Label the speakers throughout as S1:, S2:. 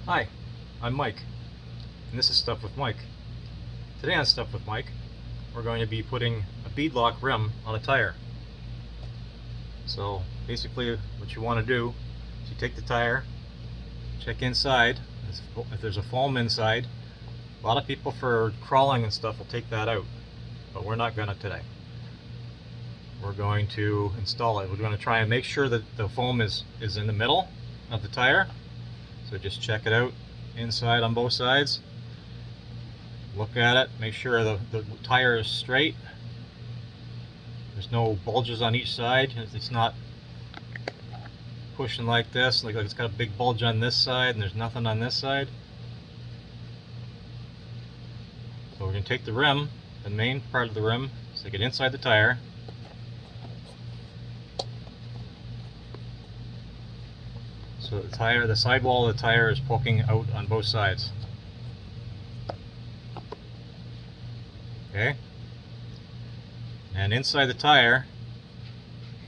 S1: Hi, I'm Mike, and this is Stuff with Mike. Today on Stuff with Mike, we're going to be putting a beadlock rim on a tire. So basically what you want to do is you take the tire, check inside, if there's a foam inside. A lot of people for crawling and stuff will take that out, but we're not going to today. We're going to install it. We're going to try and make sure that the foam is in the middle of the tire. So just check it out inside on both sides. Look at it, make sure the tire is straight. There's no bulges on each side. It's not pushing like this, like it's got a big bulge on this side and there's nothing on this side. So we're going to take the rim, the main part of the rim, stick it inside the tire. So the sidewall of the tire is poking out on both sides. Okay? And inside the tire,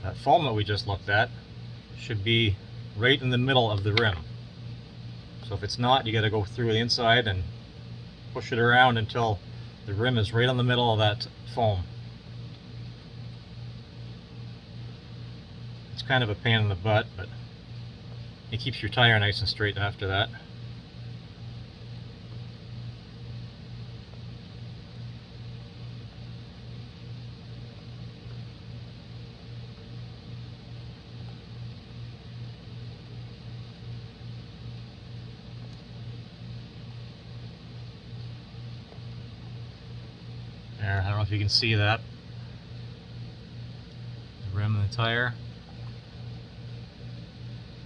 S1: that foam that we just looked at should be right in the middle of the rim. So if it's not, you got to go through the inside and push it around until the rim is right on the middle of that foam. It's kind of a pain in the butt, but it keeps your tire nice and straight after that. There, I don't know if you can see that. The rim of the tire.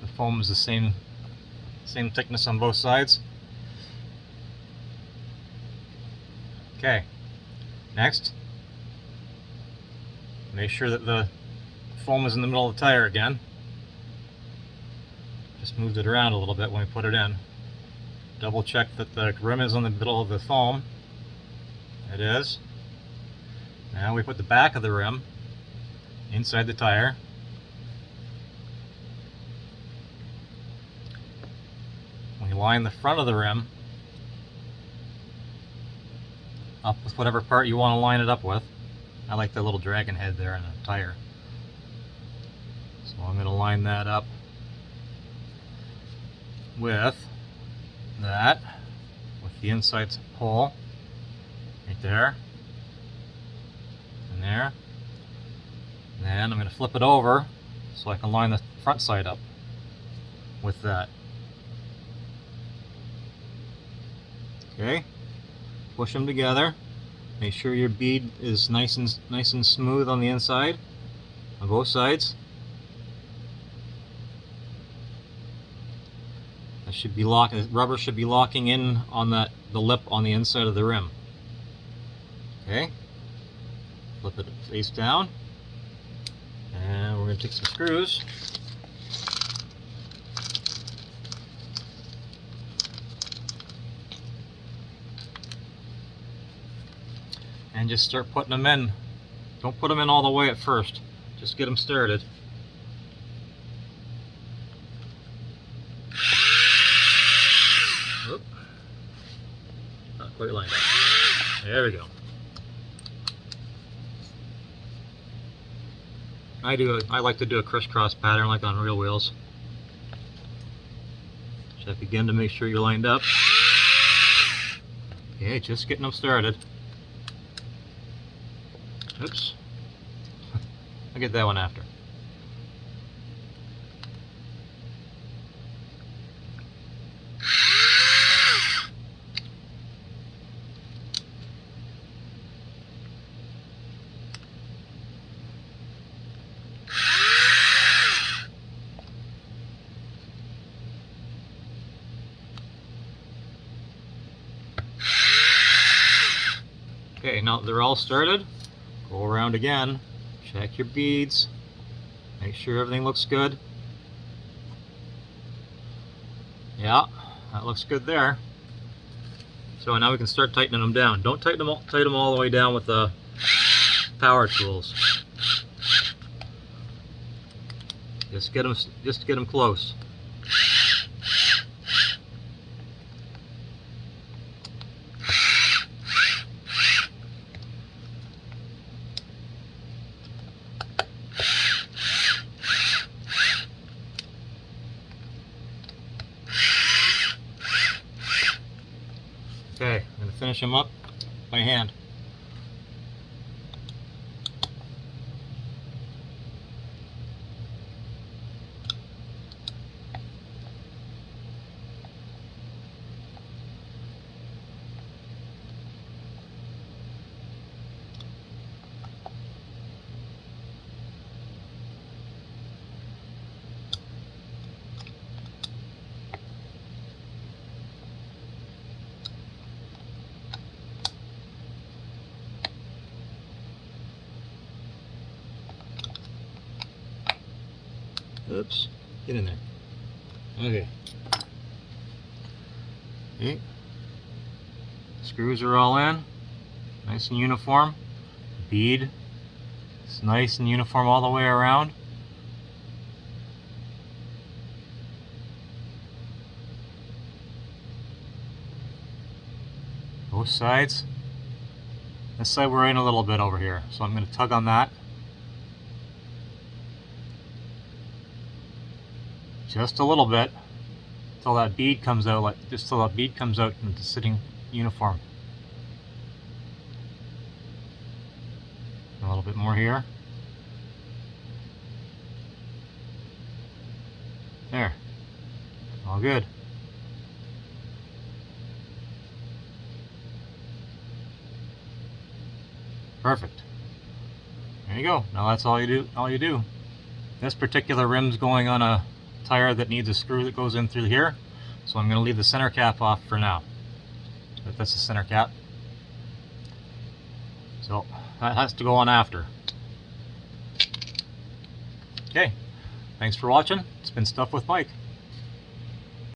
S1: The foam is the same thickness on both sides. Okay, next, make sure that the foam is in the middle of the tire again. Just moved it around a little bit when we put it in. Double check that the rim is in the middle of the foam. It is. Now we put the back of the rim inside the tire. We line the front of the rim up with whatever part you want to line it up with. I like the little dragon head there in the tire. So I'm going to line that up with that, with the inside hole right there and there. And then I'm going to flip it over so I can line the front side up with that. Okay, push them together. Make sure your bead is nice and smooth on the inside, on both sides. That should be rubber should be locking in on the lip on the inside of the rim. Okay, flip it face down, and we're going to take some screws. And just start putting them in. Don't put them in all the way at first. Just get them started. Oop. Not quite lined up. There we go. I like to do a crisscross pattern like on real wheels. Check again to make sure you're lined up. Okay, just getting them started. Oops. I'll get that one after. Okay, now that they're all started, go around again, check your beads, make sure everything looks good. Yeah, that looks good there. So now we can start tightening them down. Don't tighten them all the way down with the power tools. Just get them close. Okay, I'm going to finish them up by hand. Oops, get in there. Okay. Okay. Screws are all in, nice and uniform. Bead, it's nice and uniform all the way around. Both sides. This side we're in a little bit over here, so I'm going to tug on that. Just a little bit, until that bead comes out, like just till that bead comes out into sitting uniform. A little bit more here. There. All good. Perfect. There you go. Now that's all you do. This particular rim's going on a tire that needs a screw that goes in through here, so I'm going to leave the center cap off for now. But that's the center cap. So that has to go on after. Okay. Thanks for watching. It's been Stuff with Mike.